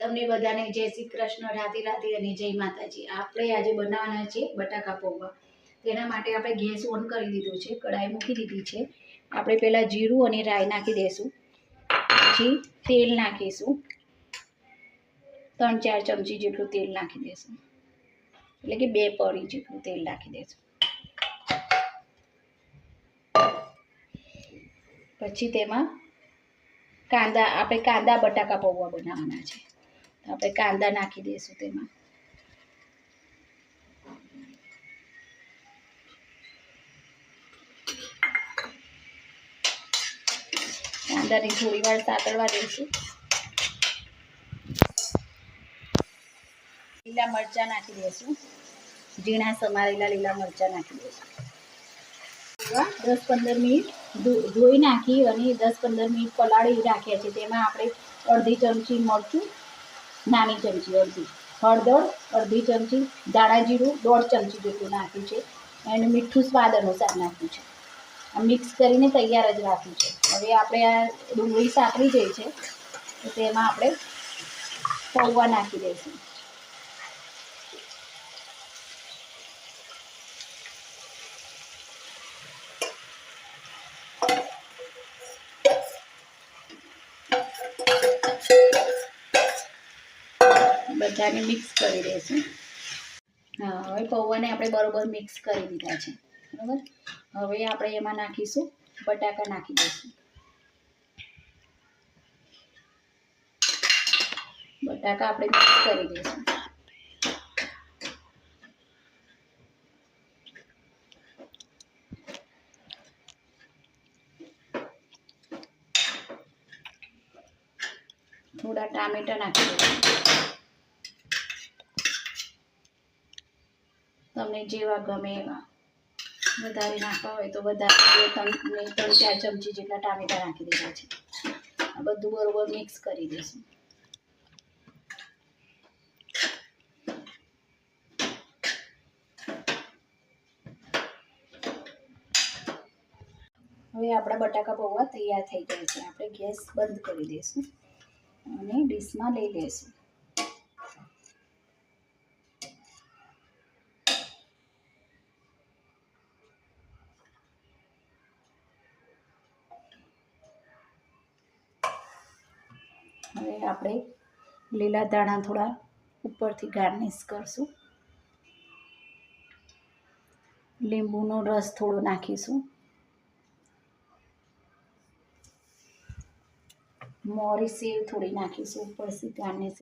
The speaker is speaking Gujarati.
તમને બધાને જય શ્રી કૃષ્ણ, રાધે રાધે અને જય માતાજી। આપણે આજે બનાવવાના છે બટાકા પૌવા। તેના માટે આપણે ગેસ ઓન કરી દીધો છે, કઢાઈ મૂકી દીધી છે। આપણે પહેલાં જીરું અને રાઈ નાખી દઈશું, પછી તેલ નાખીશું, 3-4 ચમચી જેટલું તેલ નાખી દઈશું, એટલે કે 2 પડી જેટલું તેલ નાખી દઈશું। પછી તેમાં કાંદા, આપણે કાંદા બટાકા પૌવા બનાવવાના છે, તો આપણે કાંદા નાખી દઈશું તેમાં। કાંદાને થોડી વાર સાતળવા દઈશું। લીલા મરચાં નાખી દઈશું, ઝીણા સમારેલા લીલા મરચાં નાખી દઈશું। 10-15 મિનિટ ધોઈ નાખી અને 10-15 મિનિટ પલાળી રાખ્યા છે। તેમાં આપણે અડધી ચમચી મરચું, નાની ચમચી અડધી હળદર, અડધી ચમચી ધાણા જીરું, 1.5 ચમચી જેટલું નાખ્યું છે, અને મીઠું સ્વાદ અનુસાર નાખ્યું છે। આ મિક્સ કરીને તૈયાર જ રાખ્યું છે। હવે આપણે આ ડુંગળી સાતળી ગઈ છે, તો તેમાં આપણે પૌવા નાખી દઈશું। બધાને મિક્સ કરી દઈશું। હા, હવે પૌવાને આપણે બરોબર મિક્સ કરી દીધા છે, બરાબર। હવે આપણે એમાં નાખીશું બટાકા, નાખી દઈશું બટાકા, આપણે મિક્સ કરી દઈશું। થોડા ટામેટા નાખી દઈશું, તમને જેવા ગમે એવા। વધારે નાખવા હોય તો વધારે, 3-4 ચમચી જેટલા ટામેટા નાખી દીધા છે। આ બધું બરોબર મિક્સ કરી દઈશું। હવે આપણા બટાકા પૌવા તૈયાર થઈ ગયા છે। આપણે ગેસ બંધ કરી દઈશું અને ડીશમાં લઈ લઈશું। હવે આપણે લીલા ધાણા થોડા ઉપરથી ગાર્નિશ કરશું, લીંબુનો રસ થોડો નાખીશું, મોરી સેવ થોડી નાખીશું ઉપરથી ગાર્નિશ